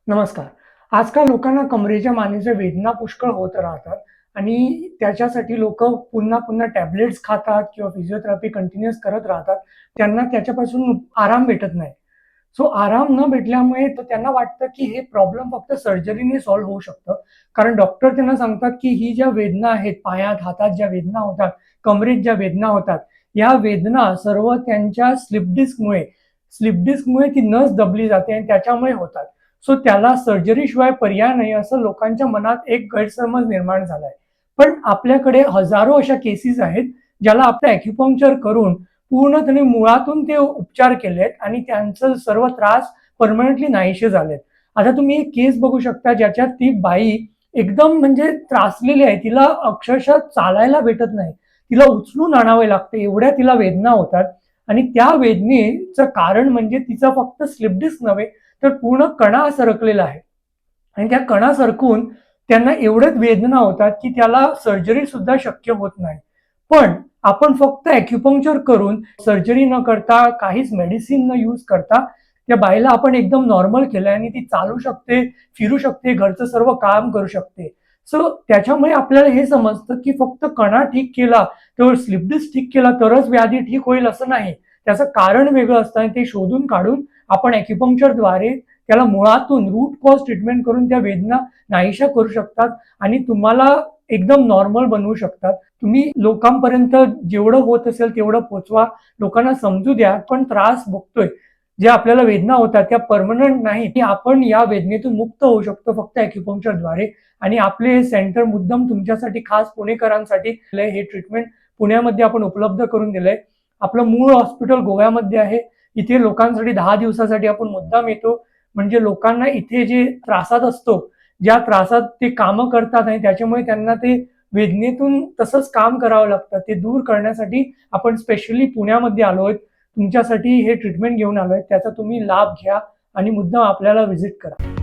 नमस्कार. आजकाल लोकांना कमरेच्या मानेच्या वेदना पुष्कळ होत राहतात आणि त्याच्यासाठी लोकं पुन्हा पुन्हा टॅबलेट्स खातात किंवा फिजिओथेरपी कंटिन्यूअस करत राहतात. त्यांना त्याच्यापासून आराम भेटत नाही. सो आराम न भेटल्यामुळे तर त्यांना वाटतं, की हे प्रॉब्लेम फक्त सर्जरीने सॉल्व्ह होऊ शकतं. कारण डॉक्टर त्यांना सांगतात, की ही ज्या वेदना आहेत, पायात, हातात ज्या वेदना होतात, कमरेत ज्या वेदना होतात, या वेदना सर्व त्यांच्या स्लिप डिस्कमुळे ती नस दबली जाते आणि त्याच्यामुळे होतात. सो त्याला सर्जरीशिवाय पर्याय नाही असं लोकांच्या मनात एक गैरसमज निर्माण झालाय. पण आपल्याकडे हजारो अशा केसेस आहेत, ज्याला आपलं ॲक्युपंक्चर करून पूर्णपणे मुळातून ते उपचार केलेत आणि त्यांचं सर्व त्रास परमनंटली नाहीसे झालेत. आता तुम्ही एक केस बघू शकता, ज्याच्यात ती बाई एकदम म्हणजे त्रासलेली आहे. तिला अक्षरशः चालायला भेटत नाही. तिला उचलून आणावे लागते, एवढ्या तिला वेदना होतात आणि त्या वेदनेचं कारण म्हणजे तिचा फक्त स्लिप डिस्क नव्हे, तर पूर्ण कणा सरकलेला आहे आणि त्या कणा सरकून त्यांना एवढ्याच वेदना होतात, की त्याला सर्जरी सुद्धा शक्य होत नाही. पण आपण फक्त ॲक्युपंक्चर करून सर्जरी न करता, काहीच मेडिसिन न यूज करता त्या बाईला आपण एकदम नॉर्मल केलंय आणि ती चालू शकते, फिरू शकते, घरचं सर्व काम करू शकते. सो त्याच्यामुळे आपल्याला हे समजतं, की फक्त कणा ठीक केला, तर स्लिप डिस्क ठीक केला तरच व्याधी ठीक होईल असं नाही. त्याचं कारण वेगळं असतं आणि ते शोधून काढून आपण ॲक्युपंक्चरद्वारे त्याला मुळातून रूट कॉज ट्रीटमेंट करून त्या वेदना नाहीशा करू शकतात आणि तुम्हाला एकदम नॉर्मल बनवू शकतात. तुम्ही लोकांपर्यंत जेवढं होत असेल तेवढं पोहोचवा. लोकांना समजू द्या, आपण त्रास भोगतोय. ज्या आपल्याला वेदना होतात त्या परमनंट नाही, की आपण या वेदनेतून मुक्त होऊ शकतो फक्त ॲक्युपंक्चरद्वारे आणि आपले हे सेंटर मुद्दाम तुमच्यासाठी खास पुणेकरांसाठी हे ट्रीटमेंट पुण्यामध्ये आपण उपलब्ध करून दिलंय. आपलं मूळ हॉस्पिटल गोव्यामध्ये आहे. इथे लोकांसाठी 10 दिवसासाठी आपण मुद्दाम येतो. म्हणजे लोकांना इथे जे त्रासात असतो, ज्या त्रासात ते कामं करतात आणि त्याच्यामुळे त्यांना ते वेदनेतून तसंच काम करावं लागतं. ते दूर करण्यासाठी आपण स्पेशली पुण्यामध्ये आलोय. तुमच्यासाठी हे ट्रीटमेंट घेऊन आलोय. त्याचा तुम्ही लाभ घ्या आणि मुद्दाम आपल्याला व्हिजिट करा.